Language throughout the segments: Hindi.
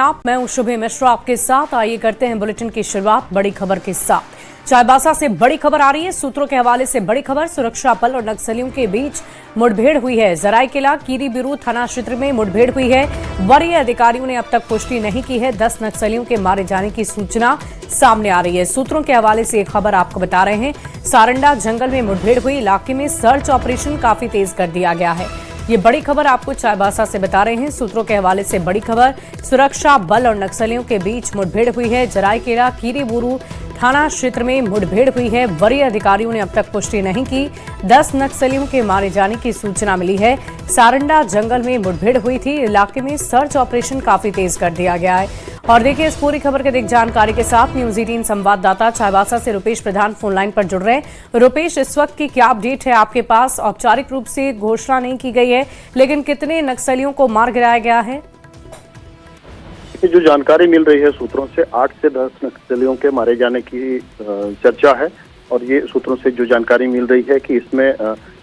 आप, मैं हूं शुभे मिश्रा आपके साथ। आइए करते हैं बुलेटिन की शुरुआत बड़ी खबर के साथ। चाईबासा से बड़ी खबर आ रही है। सूत्रों के हवाले से बड़ी खबर, सुरक्षा बल और नक्सलियों के बीच मुठभेड़ हुई है। जराईकेला कीरीबिरू थाना क्षेत्र में मुठभेड़ हुई है। वरीय अधिकारियों ने अब तक पुष्टि नहीं की है। 10 नक्सलियों के मारे जाने की सूचना सामने आ रही है। सूत्रों के हवाले से एक खबर आपको बता रहे हैं। सारंडा जंगल में मुठभेड़ हुई, इलाके में सर्च ऑपरेशन काफी तेज कर दिया गया है। ये बड़ी खबर आपको चाईबासा से बता रहे हैं। सूत्रों के हवाले से बड़ी खबर, सुरक्षा बल और नक्सलियों के बीच मुठभेड़ हुई है। जराईकेला कीरीबिरू थाना क्षेत्र में मुठभेड़ हुई है। वरीय अधिकारियों ने अब तक पुष्टि नहीं की। 10 नक्सलियों के मारे जाने की सूचना मिली है। सारंडा जंगल में मुठभेड़ हुई थी, इलाके में सर्च ऑपरेशन काफी तेज कर दिया गया है। और देखिए इस पूरी खबर के अधिक जानकारी के साथ न्यूज 18 संवाददाता चाईबासा से रुपेश प्रधान फोन लाइन पर जुड़ रहे हैं। रुपेश, इस वक्त की क्या अपडेट है आपके पास? औपचारिक रूप से घोषणा नहीं की गई है, लेकिन कितने नक्सलियों को मार गिराया गया है? जो जानकारी मिल रही है सूत्रों से 8 से 10 नक्सलियों के मारे जाने की चर्चा है। और ये सूत्रों से जो जानकारी मिल रही है कि इसमें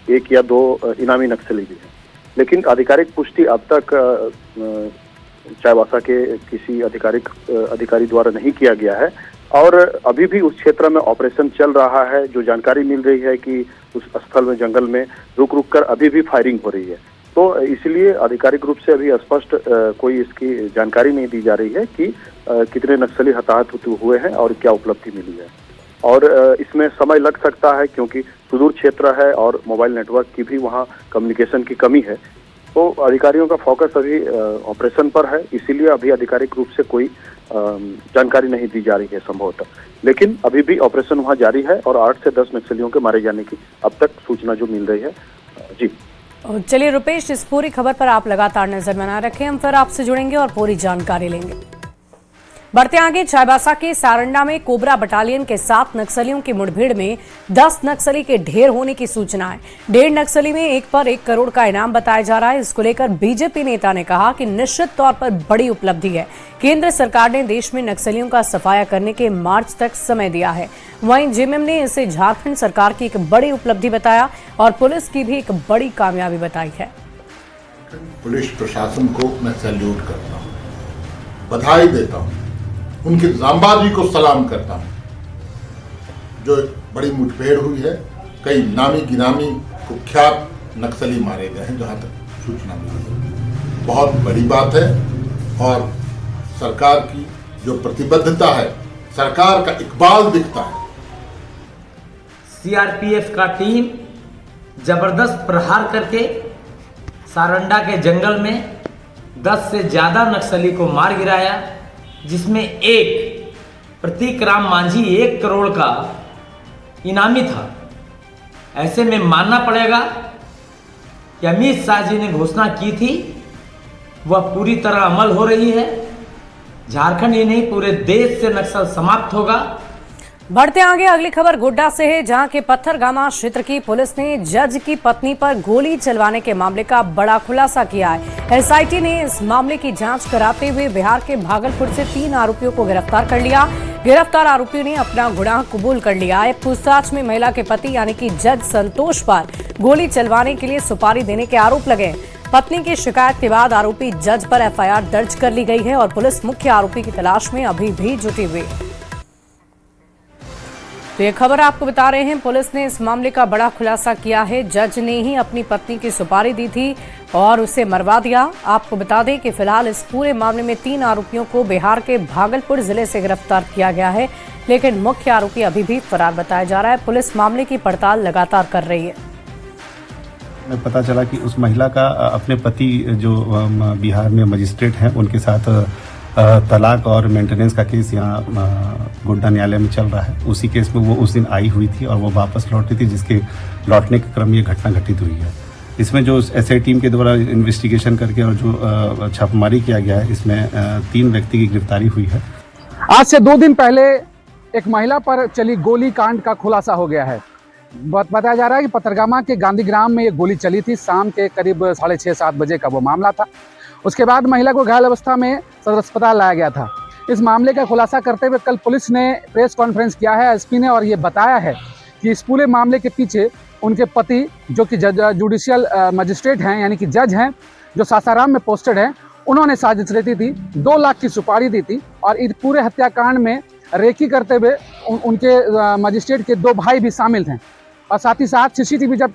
1 या 2 इनामी नक्सली भी है, लेकिन आधिकारिक पुष्टि अब तक चाईबासा के किसी अधिकारी द्वारा नहीं किया गया है। और अभी भी उस क्षेत्र में ऑपरेशन चल रहा है। जो जानकारी मिल रही है कि उस स्थल में, जंगल में रुक कर अभी भी फायरिंग हो रही है। तो इसलिए आधिकारिक रूप से अभी स्पष्ट कोई इसकी जानकारी नहीं दी जा रही है कि कितने नक्सली हताहत हुए हैं और क्या उपलब्धि मिली है। और इसमें समय लग सकता है क्योंकि सुदूर क्षेत्र है और मोबाइल नेटवर्क की भी वहाँ कम्युनिकेशन की कमी है। तो अधिकारियों का फोकस अभी ऑपरेशन पर है, इसीलिए अभी आधिकारिक रूप से कोई जानकारी नहीं दी जा रही है संभवतः। लेकिन अभी भी ऑपरेशन वहाँ जारी है और 8 से 10 नक्सलियों के मारे जाने की अब तक सूचना जो मिल रही है। जी चलिए रुपेश, इस पूरी खबर पर आप लगातार नजर बनाए रखें, हम फिर आपसे जुड़ेंगे और पूरी जानकारी लेंगे। बढ़ते आगे, चाईबासा के सारंडा में कोबरा बटालियन के 7 नक्सलियों की मुठभेड़ में 10 नक्सली के ढेर होने की सूचना है। 1.5 नक्सली में 1 पर 1 करोड़ का इनाम बताया जा रहा है। इसको लेकर बीजेपी नेता ने कहा कि निश्चित तौर पर बड़ी उपलब्धि है। केंद्र सरकार ने देश में नक्सलियों का सफाया करने के मार्च तक समय दिया है। वहीं जेएमएम ने इसे झारखंड सरकार की एक बड़ी उपलब्धि बताया और पुलिस की भी एक बड़ी कामयाबी बताई है। पुलिस प्रशासन को मैं सैल्यूट करता हूँ, बधाई देता हूँ, उनकी जांबाजी को सलाम करता हूँ। जो बड़ी मुठभेड़ हुई है, कई नामी गिनामी कुख्यात नक्सली मारे गए हैं, जहाँ तक सूचना मिली है। बहुत बड़ी बात है और सरकार की जो प्रतिबद्धता है, सरकार का इकबाल दिखता है। सीआरपीएफ का टीम जबरदस्त प्रहार करके सारंडा के जंगल में 10 से ज्यादा नक्सली को मार गिराया, जिसमें एक प्रतीक राम मांझी 1 करोड़ का इनामी था। ऐसे में मानना पड़ेगा कि अमित शाह जी ने घोषणा की थी, वह पूरी तरह अमल हो रही है। झारखंड ही नहीं, पूरे देश से नक्सल समाप्त होगा। बढ़ते आगे, अगली खबर गोड्डा से है, जहां के पत्थरगामा क्षेत्र की पुलिस ने जज की पत्नी पर गोली चलवाने के मामले का बड़ा खुलासा किया है। एसआईटी ने इस मामले की जांच कराते हुए बिहार के भागलपुर से 3 आरोपियों को गिरफ्तार कर लिया। गिरफ्तार आरोपियों ने अपना गुनाह कबूल कर लिया है। पूछताछ में महिला के पति यानी कि जज संतोष पर गोली चलवाने के लिए सुपारी देने के आरोप लगे। पत्नी की शिकायत के बाद आरोपी जज पर एफआईआर दर्ज कर ली गई है और पुलिस मुख्य आरोपी की तलाश में अभी भी जुटी हुई है। तो ये खबर आपको बता रहे हैं, पुलिस ने इस मामले का बड़ा खुलासा किया है। जज ने ही अपनी पत्नी की सुपारी दी थी और उसे मरवा दिया। आपको बता दें कि फिलहाल इस पूरे मामले में 3 आरोपियों को बिहार के भागलपुर जिले से गिरफ्तार किया गया है, लेकिन मुख्य आरोपी अभी भी फरार बताया जा रहा है। पुलिस मामले की पड़ताल लगातार कर रही है। हमें पता चला कि उस महिला का अपने पति जो बिहार में मजिस्ट्रेट हैं, उनके साथ तलाक और मेंटेनेंस का केस यहाँ गोड्डा न्यायालय में चल रहा है। उसी केस में वो उस दिन आई हुई थी और वो वापस लौट रही थी, जिसके लौटने के क्रम ये घटना घटित हुई है। इसमें जो एसआई टीम के द्वारा इन्वेस्टिगेशन करके और जो छापेमारी किया गया है, इसमें 3 व्यक्ति की गिरफ्तारी हुई है। आज से 2 दिन पहले एक महिला पर चली गोली कांड का खुलासा हो गया है। बताया जा रहा है कि पत्थरगामा के गांधीग्राम में ये गोली चली थी। शाम के करीब 6:30-7 बजे का वो मामला था। उसके बाद महिला को घायल अवस्था में सदर अस्पताल लाया गया था। इस मामले का खुलासा करते हुए कल पुलिस ने प्रेस कॉन्फ्रेंस किया है एसपी ने, और ये बताया है कि इस पूरे मामले के पीछे उनके पति, जो कि जुडिशियल मजिस्ट्रेट हैं यानी कि जज हैं, जो सासाराम में पोस्टेड हैं, उन्होंने साजिश रची थी, 2 लाख की सुपारी दी थी और इस पूरे हत्याकांड में रेकी करते हुए उनके मजिस्ट्रेट के 2 भाई भी शामिल थे। और साथ ही साथ सीसीटीवी जब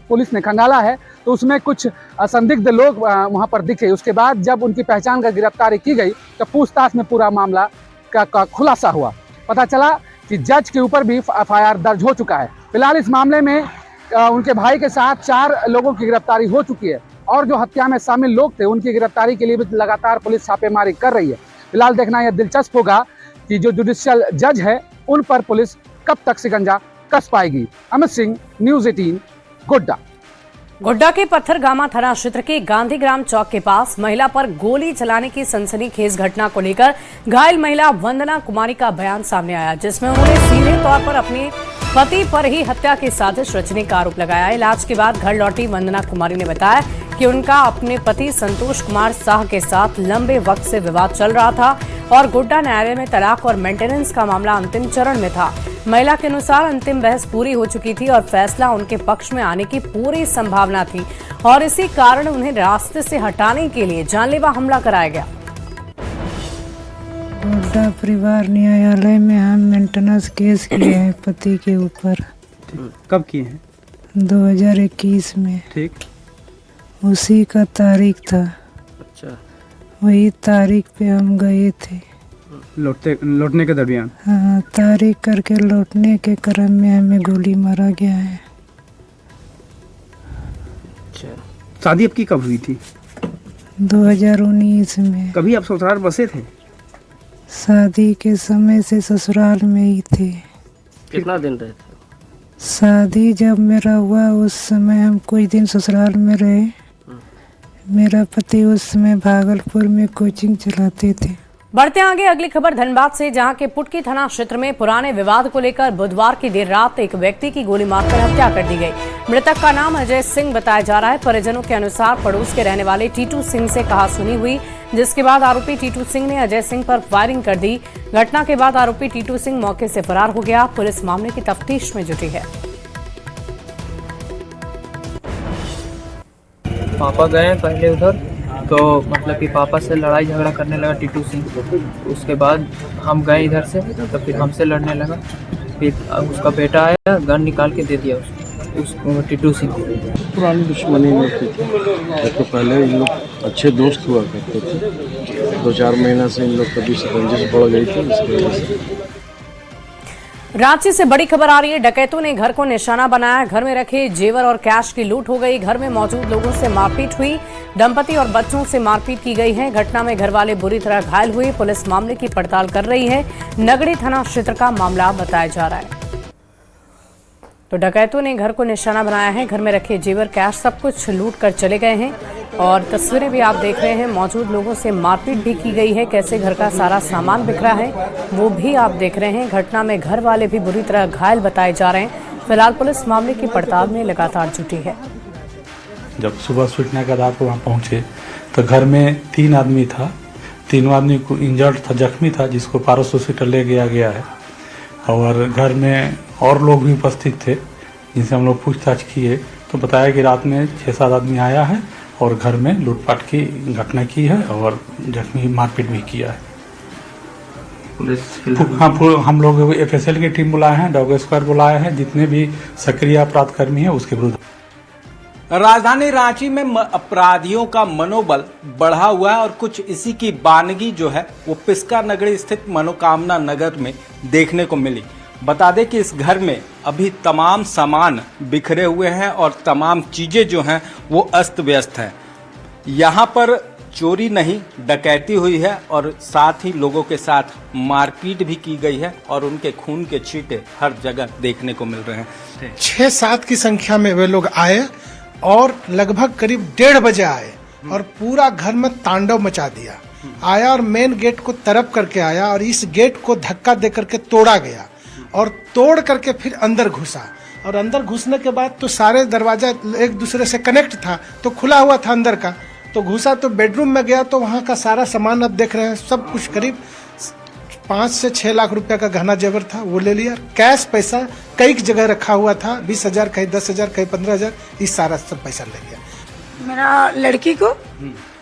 पुलिस ने खंगाला है तो उसमें कुछ संदिग्ध लोग वहां पर दिखे। उसके बाद जब उनकी पहचान कर गिरफ्तारी की गई तो पूछताछ में पूरा मामला का खुलासा हुआ। पता चला कि जज के ऊपर भी एफआईआर दर्ज हो चुका है। फिलहाल इस मामले में उनके भाई के साथ 4 लोगों की गिरफ्तारी हो चुकी है और जो हत्या में शामिल लोग थे उनकी गिरफ्तारी के लिए भी लगातार पुलिस छापेमारी कर रही है। फिलहाल देखना यह दिलचस्प होगा कि जो जुडिशियल जज है उन पर पुलिस कब तक शिकंजा कस पाएगी। अमित सिंह, न्यूज़ 18, गोड्डा। गोड्डा के पत्थरगामा थाना क्षेत्र के गांधीग्राम चौक के पास महिला पर गोली चलाने की सनसनीखेज घटना को लेकर घायल महिला वंदना कुमारी का बयान सामने आया, जिसमें उन्होंने सीधे तौर पर अपने पति पर ही हत्या की साजिश रचने का आरोप लगाया। इलाज के बाद घर लौटी वंदना कुमारी ने बताया कि उनका अपने पति संतोष कुमार शाह के साथ लंबे वक्त से विवाद चल रहा था और गोड्डा न्यायालय में तलाक और मेंटेनेंस का मामला अंतिम चरण में था। महिला के अनुसार अंतिम बहस पूरी हो चुकी थी और फैसला उनके पक्ष में आने की पूरी संभावना थी और इसी कारण उन्हें रास्ते से हटाने के लिए जानलेवा हमला कराया गया। गोड्डा परिवार न्यायालय में हम मेंटेनेंस केस किए हैं पति के ऊपर। कब किए हैं? 2021 में। ठीक। उसी का तारीख था। अच्छा। वही तारीख पे हम गए थे। लौटने के दरमियान? हाँ, तारीख करके लौटने के क्रम में हमें गोली मारा गया है। अच्छा। शादी आपकी कब हुई थी? 2019 में। कभी आप ससुराल बसे थे? शादी के समय से ससुराल में ही थे। कितना दिन रहे थे? शादी जब मेरा हुआ उस समय हम कुछ दिन ससुराल में रहे। मेरा पति उस समय भागलपुर में कोचिंग चलाते थे। बढ़ते आगे अगली खबर धनबाद से, जहां के पुटकी थाना क्षेत्र में पुराने विवाद को लेकर बुधवार की देर रात एक व्यक्ति की गोली मारकर हत्या कर दी गई। मृतक का नाम अजय सिंह बताया जा रहा है। परिजनों के अनुसार पड़ोस के रहने वाले टीटू सिंह से कहासुनी हुई, जिसके बाद आरोपी टीटू सिंह ने अजय सिंह पर फायरिंग कर दी। घटना के बाद आरोपी टीटू सिंह मौके से फरार हो गया। पुलिस मामले की तफ्तीश में जुटी है। पापा गए पहले उधर, तो मतलब कि पापा से लड़ाई झगड़ा करने लगा टीटू सिंह। उसके बाद हम गए इधर से, तो फिर हमसे लड़ने लगा। फिर उसका बेटा आया, गन निकाल के दे दिया उसको टीटू सिंह। पुरानी दुश्मनी में थी, तो पहले इन लोग अच्छे दोस्त हुआ करते थे। 2-4 महीना से इन लोग कभी रंजिश बढ़ गई थी, इसकी वजह से। रांची से बड़ी खबर आ रही है। डकैतों ने घर को निशाना बनाया। घर में रखे जेवर और कैश की लूट हो गई। घर में मौजूद लोगों से मारपीट हुई। दंपति और बच्चों से मारपीट की गई है। घटना में घर वाले बुरी तरह घायल हुए। पुलिस मामले की पड़ताल कर रही है। नगड़ी थाना क्षेत्र का मामला बताया जा रहा है। तो डकैतों ने घर को निशाना बनाया है। घर में रखे जेवर, कैश सब कुछ लूट कर चले गए हैं और तस्वीरें भी आप देख रहे हैं। मौजूद लोगों से मारपीट भी की गई है। कैसे घर का सारा सामान बिखरा है वो भी आप देख रहे हैं। घटना में घर वाले भी बुरी तरह घायल बताए जा रहे हैं। फिलहाल पुलिस मामले की पड़ताल में लगातार जुटी है। जब सुबह सूचना के आधार पर वहाँ पहुँचे तो घर में 3 आदमी था। तीनों आदमी को इंजर्ड था, जख्मी था, जिसको पारस हॉस्पिटल ले गया है। और घर में और लोग भी उपस्थित थे, जिनसे हम लोग पूछताछ किए तो बताया कि रात में 6-7 आदमी आया है और घर में लूटपाट की घटना की है और जख्मी मारपीट भी किया है। हाँ, हम लोग एफएसएल की टीम बुलाए हैं, डॉग स्क्वाड बुलाए हैं। जितने भी सक्रिय अपराधकर्मी हैं उसके विरुद्ध। राजधानी रांची में अपराधियों का मनोबल बढ़ा हुआ है और कुछ इसी की बानगी जो है वो पिस्का नगरी स्थित मनोकामना नगर में देखने को मिली। बता दें कि इस घर में अभी तमाम सामान बिखरे हुए हैं और तमाम चीजें जो हैं वो अस्त व्यस्त हैं। यहाँ पर चोरी नहीं, डकैती हुई है और साथ ही लोगों के साथ मारपीट भी की गई है और उनके खून के छींटे हर जगह देखने को मिल रहे हैं। 6-7 की संख्या में वे लोग आए और लगभग करीब 1:30 बजे आए और पूरा घर में तांडव मचा दिया। आया और मेन गेट को तरफ करके आया और इस गेट को धक्का दे करके तोड़ा गया और तोड़ करके फिर अंदर घुसा। और अंदर घुसने के बाद तो सारे दरवाजा एक दूसरे से कनेक्ट था, तो खुला हुआ था अंदर का। तो घुसा तो बेडरूम में गया तो वहाँ का सारा सामान अब देख रहे हैं, सब कुछ करीब 5 से 6 लाख रुपया का गहना जेवर था, वो ले लिया। कैश पैसा कई जगह रखा हुआ था, 20,000, कहीं 10,000, कहीं 15,000, इस सारा सब पैसा ले गया। मेरा लड़की को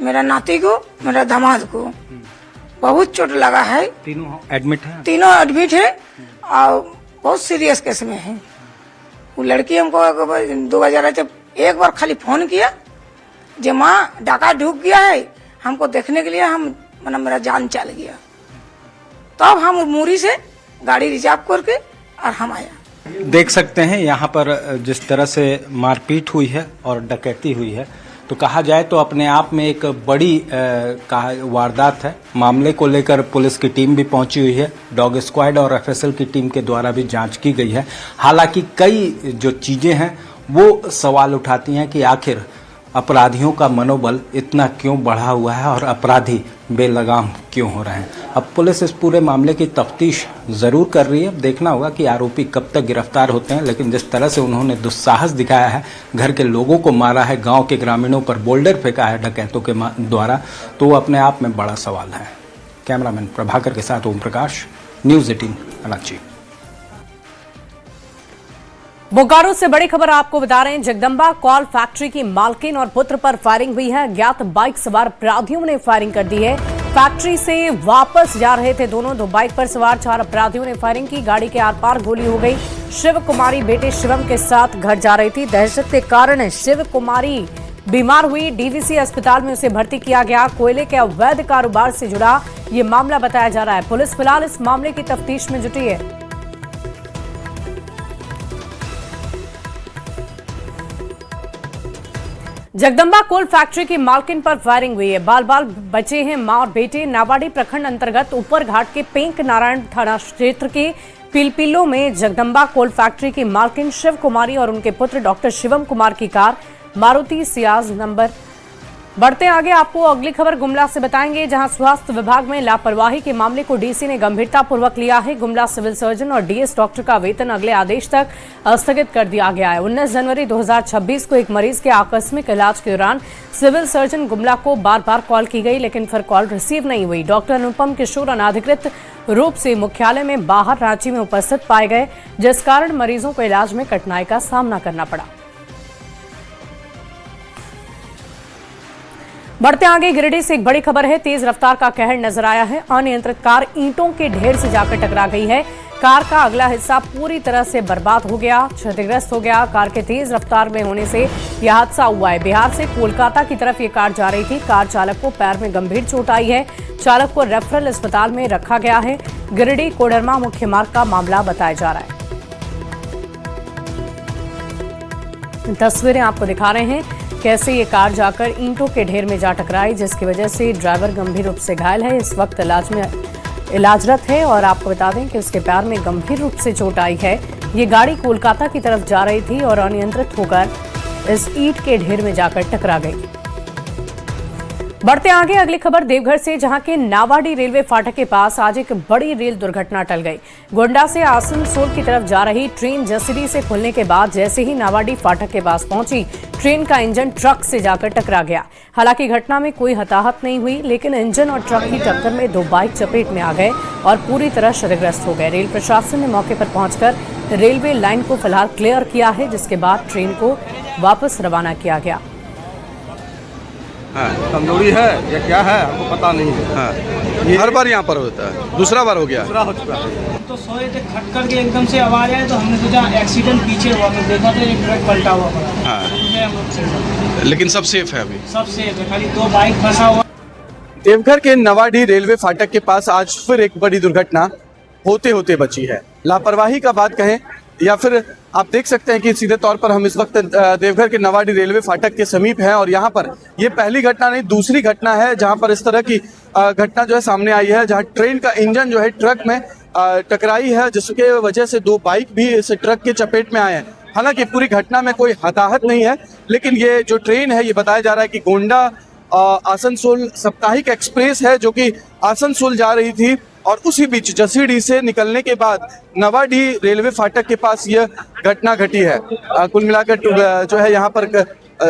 मेरा नाती को, मेरा दामाद को बहुत चोट लगा है। तीनों एडमिट है? तीनों एडमिट है और बहुत सीरियस केस में है। वो लड़की हमको 2 बजे रहे थे, एक बार खाली फोन किया जो माँ डाका ढूक गया है, हमको देखने के लिए हम मतलब मेरा जान चल गया। तब हम मुरी से गाड़ी रिजर्व करके और हम आया। देख सकते हैं यहाँ पर जिस तरह से मारपीट हुई है और डकैती हुई है, तो कहा जाए तो अपने आप में एक बड़ी वारदात है। मामले को लेकर पुलिस की टीम भी पहुंची हुई है, डॉग स्क्वाड और एफएसएल की टीम के द्वारा भी जांच की गई है। हालांकि कई जो चीजें हैं वो सवाल उठाती हैं कि आखिर अपराधियों का मनोबल इतना क्यों बढ़ा हुआ है और अपराधी बेलगाम क्यों हो रहे हैं। अब पुलिस इस पूरे मामले की तफ्तीश जरूर कर रही है। अब देखना होगा कि आरोपी कब तक गिरफ्तार होते हैं, लेकिन जिस तरह से उन्होंने दुस्साहस दिखाया है, घर के लोगों को मारा है, गांव के ग्रामीणों पर बोल्डर फेंका है डकैतों के द्वारा, तो वो अपने आप में बड़ा सवाल है। कैमरामैन प्रभाकर के साथ ओम प्रकाश, न्यूज़ 18 रांची। बोकारो से बड़ी खबर आपको बता रहे हैं। जगदम्बा कॉल फैक्ट्री की मालकिन और पुत्र पर फायरिंग हुई है। अज्ञात बाइक सवार अपराधियों ने फायरिंग कर दी है। फैक्ट्री से वापस जा रहे थे दोनों। 2 बाइक पर सवार 4 अपराधियों ने फायरिंग की। गाड़ी के आर पार गोली हो गई। शिव कुमारी बेटे शिवम के साथ घर जा रही थी। दहशत के कारण शिव कुमारी बीमार हुई। डीवीसी अस्पताल में उसे भर्ती किया गया। कोयले के अवैध कारोबार से जुड़ा ये मामला बताया जा रहा है। पुलिस फिलहाल इस मामले की तफ्तीश में जुटी है। जगदम्बा कोल फैक्ट्री की मालकिन पर फायरिंग हुई है। बाल बाल बचे हैं मां और बेटे। नावाड़ी प्रखंड अंतर्गत ऊपर घाट के पेंक नारायण थाना क्षेत्र के पिलपिलो में जगदम्बा कोल फैक्ट्री की मालकिन शिव कुमारी और उनके पुत्र डॉक्टर शिवम कुमार की कार मारुति सियाज नंबर। बढ़ते आगे आपको अगली खबर गुमला से बताएंगे, जहां स्वास्थ्य विभाग में लापरवाही के मामले को डीसी ने गंभीरतापूर्वक लिया है। गुमला सिविल सर्जन और डीएस डॉक्टर का वेतन अगले आदेश तक स्थगित कर दिया गया है। 19 जनवरी 2026 को एक मरीज के आकस्मिक इलाज के दौरान सिविल सर्जन गुमला को बार बार कॉल की गई, लेकिन फिर कॉल रिसीव नहीं हुई। डॉक्टर अनुपम किशोर अनाधिकृत रूप से मुख्यालय में बाहर रांची में उपस्थित पाए गए, जिस कारण मरीजों को इलाज में कठिनाई का सामना करना पड़ा। बढ़ते आगे गिरिडीह से एक बड़ी खबर है। तेज रफ्तार का कहर नजर आया है। अनियंत्रित कार ईंटों के ढेर से जाकर टकरा गई है। कार का अगला हिस्सा पूरी तरह से बर्बाद हो गया, क्षतिग्रस्त हो गया। कार के तेज रफ्तार में होने से यह हादसा हुआ है। बिहार से कोलकाता की तरफ ये कार जा रही थी। कार चालक को पैर में गंभीर चोट आई है। चालक को रेफरल अस्पताल में रखा गया है। गिरिडीह कोडरमा मुख्य मार्ग का मामला बताया जा रहा है। तस्वीरें आपको दिखा रहे हैं कैसे ये कार जाकर ईंटों के ढेर में जा टकराई, जिसकी वजह से ड्राइवर गंभीर रूप से घायल है। इस वक्त इलाजरत है और आपको बता दें कि उसके पैर में गंभीर रूप से चोट आई है। ये गाड़ी कोलकाता की तरफ जा रही थी और अनियंत्रित होकर इस ईंट के ढेर में जाकर टकरा गई। बढ़ते आगे अगली खबर देवघर से, जहां के नावाडी रेलवे फाटक के पास आज एक बड़ी रेल दुर्घटना टल गई। गोंडा से आसनसोल की तरफ जा रही ट्रेन जसीडीह से खुलने के बाद जैसे ही नावाडी फाटक के पास पहुंची, ट्रेन का इंजन ट्रक से जाकर टकरा गया। हालांकि घटना में कोई हताहत नहीं हुई, लेकिन इंजन और ट्रक की टक्कर में 2 बाइक चपेट में आ गए और पूरी तरह क्षतिग्रस्त हो गए। रेल प्रशासन ने मौके पर पहुंचकर रेलवे लाइन को फिलहाल क्लियर किया है, जिसके बाद ट्रेन को वापस रवाना किया गया। कमजोरी है या क्या है हमको पता नहीं है। ये हर बार यहाँ पर होता है, दूसरा बार हो गया, दूसरा हो चुका है। तो सोए थे, खट करके एकदम से आवाज आया तो हमने सोचा एक्सीडेंट पीछे हुआ, तो देखा तो एक ट्रक पलटा हुआ पड़ा। लेकिन सब सेफ है अभी, सब सेफ है, खाली 2 बाइक फंसा हुआ। देवघर के नवाडी रेलवे फाटक के पास आज फिर एक बड़ी दुर्घटना होते होते बची है। लापरवाही का बात कहें या फिर आप देख सकते हैं कि सीधे तौर पर हम इस वक्त देवघर के नवाडी रेलवे फाटक के समीप हैं और यहाँ पर ये पहली घटना नहीं, दूसरी घटना है जहाँ पर इस तरह की घटना जो है सामने आई है, जहाँ ट्रेन का इंजन जो है ट्रक में टकराई है, जिसके वजह से 2 बाइक भी इस ट्रक के चपेट में आए हैं। हालांकि पूरी घटना में कोई हताहत नहीं है, लेकिन ये जो ट्रेन है ये बताया जा रहा है कि गोंडा आसनसोल साप्ताहिक एक्सप्रेस है, जो कि आसनसोल जा रही थी और उसी बीच जसीडीह से निकलने के बाद नवाडी रेलवे फाटक के पास यह घटना घटी है। कुल मिलाकर जो है यहाँ पर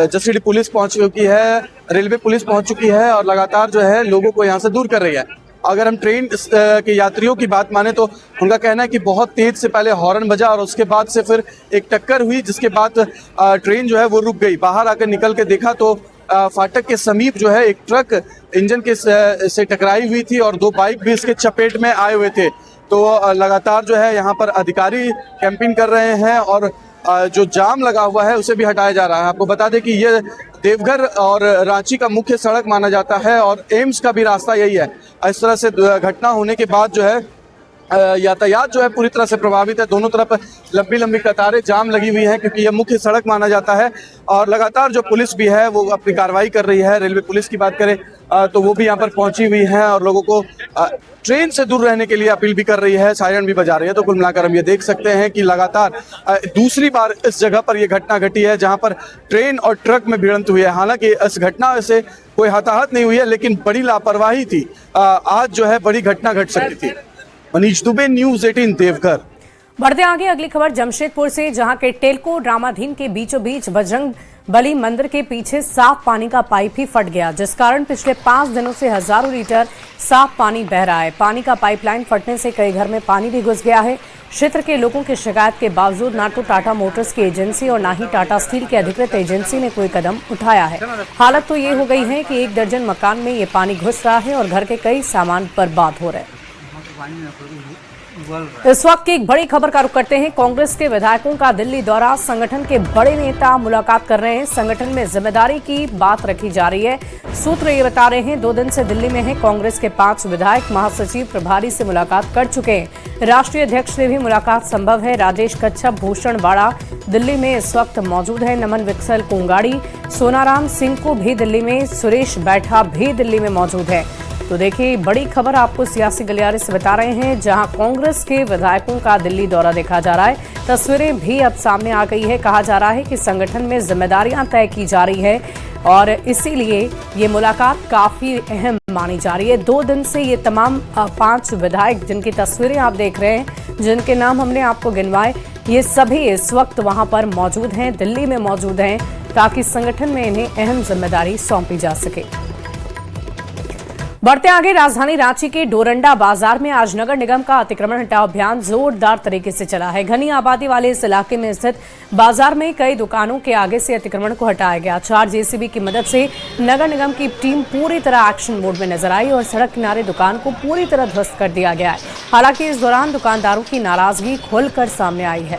जसीडीह पुलिस पहुंच चुकी है, रेलवे पुलिस पहुंच चुकी है और लगातार जो है लोगों को यहाँ से दूर कर रही है। अगर हम ट्रेन के यात्रियों की बात माने तो उनका कहना है कि बहुत तेज से पहले हॉर्न बजा और उसके बाद से फिर एक टक्कर हुई, जिसके बाद ट्रेन जो है वो रुक गई। बाहर आकर निकल के देखा तो फाटक के समीप जो है एक ट्रक इंजन के से टकराई हुई थी और 2 बाइक भी इसके चपेट में आए हुए थे। तो लगातार जो है यहाँ पर अधिकारी कैंपिंग कर रहे हैं और जो जाम लगा हुआ है उसे भी हटाया जा रहा है। आपको बता दें कि ये देवघर और रांची का मुख्य सड़क माना जाता है और एम्स का भी रास्ता यही है। इस तरह से घटना होने के बाद जो है यातायात जो है पूरी तरह से प्रभावित है। दोनों तरफ लंबी लंबी कतारें जाम लगी हुई हैं क्योंकि यह मुख्य सड़क माना जाता है और लगातार जो पुलिस भी है वो अपनी कार्रवाई कर रही है। रेलवे पुलिस की बात करें तो वो भी यहाँ पर पहुंची हुई है और लोगों को ट्रेन से दूर रहने के लिए अपील भी कर रही है, सायरन भी बजा रही है। तो कुल मिलाकर हम ये देख सकते हैं कि लगातार दूसरी बार इस जगह पर यह घटना घटी है जहाँ पर ट्रेन और ट्रक में भिड़ंत हुई है। हालांकि इस घटना से कोई हताहत नहीं हुई है लेकिन बड़ी लापरवाही थी। आज जो है बड़ी घटना घट सकती थी। मनीष दुबे, न्यूज़ 18 देवघर। बढ़ते आगे अगली खबर जमशेदपुर से, जहां के टेलको रामाधीन के बीचों बीच बजरंग बली मंदिर के पीछे साफ पानी का पाइप ही फट गया, जिस कारण पिछले 5 दिनों से हजारों लीटर साफ पानी बह रहा है। पानी का पाइपलाइन फटने से कई घर में पानी भी घुस गया है। क्षेत्र के लोगों की शिकायत के बावजूद न तो टाटा मोटर्स की एजेंसी और न ही टाटा स्टील की अधिकृत एजेंसी ने कोई कदम उठाया है। हालत तो ये हो गई है कि 1 दर्जन मकान में ये पानी घुस रहा है और घर के कई सामान बर्बाद हो रहे हैं। इस वक्त की एक बड़ी खबर का रुख करते हैं। कांग्रेस के विधायकों का दिल्ली दौरा, संगठन के बड़े नेता मुलाकात कर रहे हैं। संगठन में जिम्मेदारी की बात रखी जा रही है। सूत्र ये बता रहे हैं 2 दिन से दिल्ली में हैं कांग्रेस के 5 विधायक। महासचिव प्रभारी से मुलाकात कर चुके हैं। राष्ट्रीय अध्यक्ष से भी मुलाकात संभव है। राजेश कच्छप, भूषण बाड़ा दिल्ली में इस वक्त मौजूद है। नमन विकसल कोंगाड़ी, सोनाराम सिंह को भी दिल्ली में, सुरेश बैठा भी दिल्ली में मौजूद है। तो देखिए बड़ी खबर आपको सियासी गलियारे से बता रहे हैं, जहां कांग्रेस के विधायकों का दिल्ली दौरा देखा जा रहा है। तस्वीरें भी अब सामने आ गई है। कहा जा रहा है कि संगठन में जिम्मेदारियां तय की जा रही है और इसीलिए ये मुलाकात काफी अहम मानी जा रही है। 2 दिन से ये तमाम 5 विधायक जिनकी तस्वीरें आप देख रहे हैं, जिनके नाम हमने आपको गिनवाए, ये सभी इस वक्त वहां पर मौजूद हैं, दिल्ली में मौजूद हैं, ताकि संगठन में इन्हें अहम जिम्मेदारी सौंपी जा सके। बढ़ते आगे, राजधानी रांची के डोरंडा बाजार में आज नगर निगम का अतिक्रमण हटाओ अभियान जोरदार तरीके से चला है। घनी आबादी वाले इस इलाके में स्थित बाजार में कई दुकानों के आगे से अतिक्रमण को हटाया गया। 4 जेसीबी की मदद से नगर निगम की टीम पूरी तरह एक्शन मोड में नजर आई और सड़क किनारे दुकान को पूरी तरह ध्वस्त कर दिया गया है। हालांकि इस दौरान दुकानदारों की नाराजगी खुलकर सामने आई है।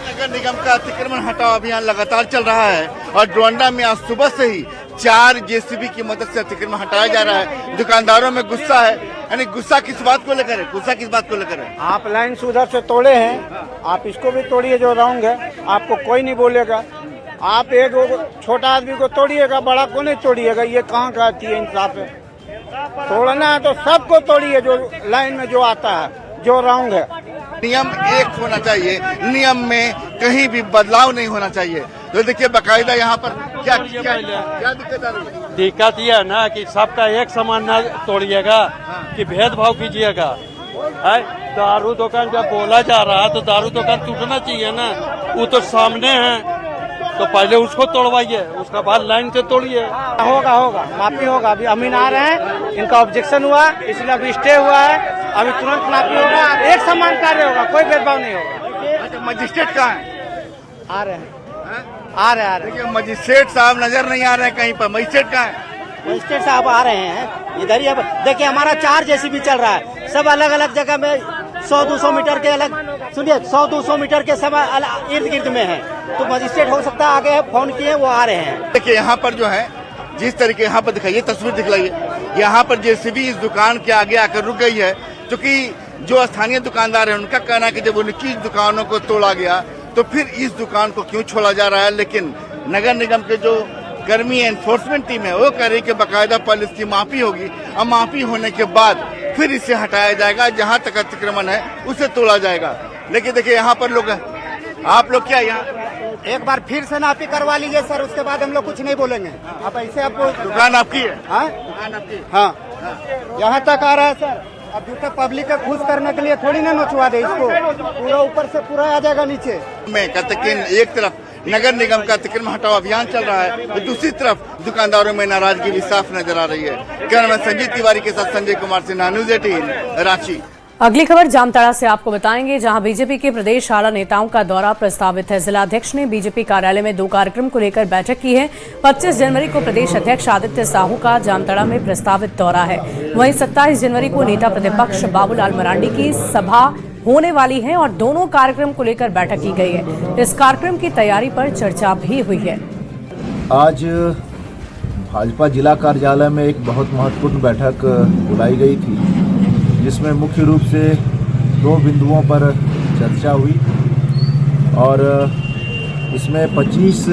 नगर निगम का अतिक्रमण हटाओ अभियान लगातार चल रहा है और डोरंडा में आज सुबह से ही 4 जेसीबी की मदद से अतिक्रमण हटाया जा रहा है। दुकानदारों में गुस्सा है, यानी गुस्सा किस बात को लेकर है? गुस्सा किस बात को लेकर है? आप लाइन से उधर से तोड़े हैं, आप इसको भी तोड़िए जो रॉन्ग है, आपको कोई नहीं बोलेगा। आप एक छोटा आदमी को तोड़िएगा, बड़ा को नहीं तोड़िएगा। ये कहाँ का आती है इंसाफ है? तोड़ना है तो सबको तोड़िए जो लाइन में जो आता है, जो रॉन्ग है। नियम एक होना चाहिए, नियम में कहीं भी बदलाव नहीं होना चाहिए। तो देखिए बाकायदा यहाँ पर क्या दिक्कत आ रही है? दिक्कत यह है ना कि सबका एक समान ना तोड़िएगा कि भेदभाव कीजिएगा। दारू दुकान जब बोला जा रहा है तो दारू दुकान टूटना चाहिए ना, वो तो सामने है, तो पहले उसको तोड़वाइए, उसका बाद लाइन से तोड़िए। होगा माफी होगा। अभी अमीन आ रहे हैं, इनका ऑब्जेक्शन हुआ इसलिए अभी स्टे हुआ है। अभी तुरंत माफी होगा, एक समान कार्य होगा, कोई भेदभाव नहीं होगा। मजिस्ट्रेट कहाँ है? आ रहे हैं, आ रहे हैं। देखिए मजिस्ट्रेट साहब नजर नहीं आ रहे हैं कहीं पर। मजिस्ट्रेट कहाँ है? मजिस्ट्रेट साहब आ रहे हैं इधर ही। अब देखिए हमारा 4 जेसीबी चल रहा है, सब अलग अलग जगह में 100-200 मीटर के अलग, सुनिए 100-200 मीटर के सब इर्द गिर्द में है। तो मजिस्ट्रेट हो सकता है आगे फोन किए, वो आ रहे हैं। देखिए यहाँ पर जो है जिस तरीके यहाँ पर दिखाइए, तस्वीर दिखलाइए। यहाँ पर जेसीबी इस दुकान के आगे आकर रुक गई है, क्योंकि जो स्थानीय दुकानदार है उनका कहना है कि जब उनकी दुकानों को तोड़ा गया तो फिर इस दुकान को क्यों छोड़ा जा रहा है। लेकिन नगर निगम के जो कर्मी एनफोर्समेंट टीम है वो कह रही है कि बाकायदा पहले इसकी माफी होगी और माफी होने के बाद फिर इसे हटाया जाएगा, जहां तक अतिक्रमण है उसे तोड़ा जाएगा। लेकिन देखिए यहाँ पर लोग, आप लोग क्या यहाँ एक बार फिर से नापी करवा लीजिए सर, उसके बाद हम लोग कुछ नहीं बोलेंगे। अब ऐसे आपको दुकान आपकी है? दुकान आपकी? हाँ, यहाँ तक आ रहा है सर। अब जब तक पब्लिक का खुश करने के लिए थोड़ी ना नोचवा दे इसको, पूरा ऊपर से पूरा आ जाएगा नीचे में। कहते कि एक तरफ नगर निगम का अतिक्रमण हटाओ अभियान चल रहा है तो दूसरी तरफ दुकानदारों में नाराजगी भी साफ नजर आ रही है। कैमरामैन संजीव तिवारी के साथ संजय कुमार सिन्हा, न्यूज़ 18 रांची। अगली खबर जामताड़ा से आपको बताएंगे, जहां बीजेपी के प्रदेश आला नेताओं का दौरा प्रस्तावित है। जिलाध्यक्ष ने बीजेपी कार्यालय में 2 कार्यक्रम को लेकर बैठक की है। 25 जनवरी को प्रदेश अध्यक्ष आदित्य साहू का जामताड़ा में प्रस्तावित दौरा है। वहीं 27 जनवरी को नेता प्रतिपक्ष बाबूलाल मरांडी की सभा होने वाली है और दोनों कार्यक्रम को लेकर बैठक की गई है। इस कार्यक्रम की तैयारी पर चर्चा भी हुई है। आज भाजपा जिला कार्यालय में एक बहुत महत्वपूर्ण बैठक बुलाई गई थी, जिसमें मुख्य रूप से 2 बिंदुओं पर चर्चा हुई और इसमें 25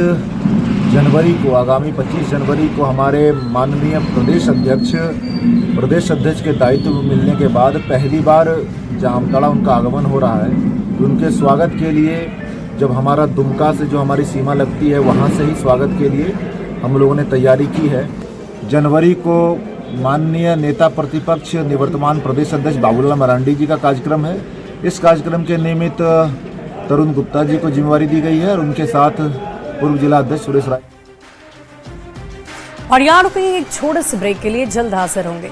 जनवरी को, आगामी 25 जनवरी को हमारे माननीय प्रदेश अध्यक्ष के दायित्व मिलने के बाद पहली बार जामताड़ा उनका आगमन हो रहा है। उनके स्वागत के लिए जब हमारा दुमका से जो हमारी सीमा लगती है, वहाँ से ही स्वागत के लिए हम लोगों ने तैयारी की है। जनवरी को माननीय नेता प्रतिपक्ष निवर्तमान प्रदेश अध्यक्ष बाबूलाल मरांडी जी का कार्यक्रम है। इस कार्यक्रम के निमित्त तरुण गुप्ता जी को जिम्मेवारी दी गई है और उनके साथ पूर्व जिला अध्यक्ष सुरेश राय। और यहाँ रुकेंगे एक छोटे से ब्रेक के लिए, जल्द हाजिर होंगे।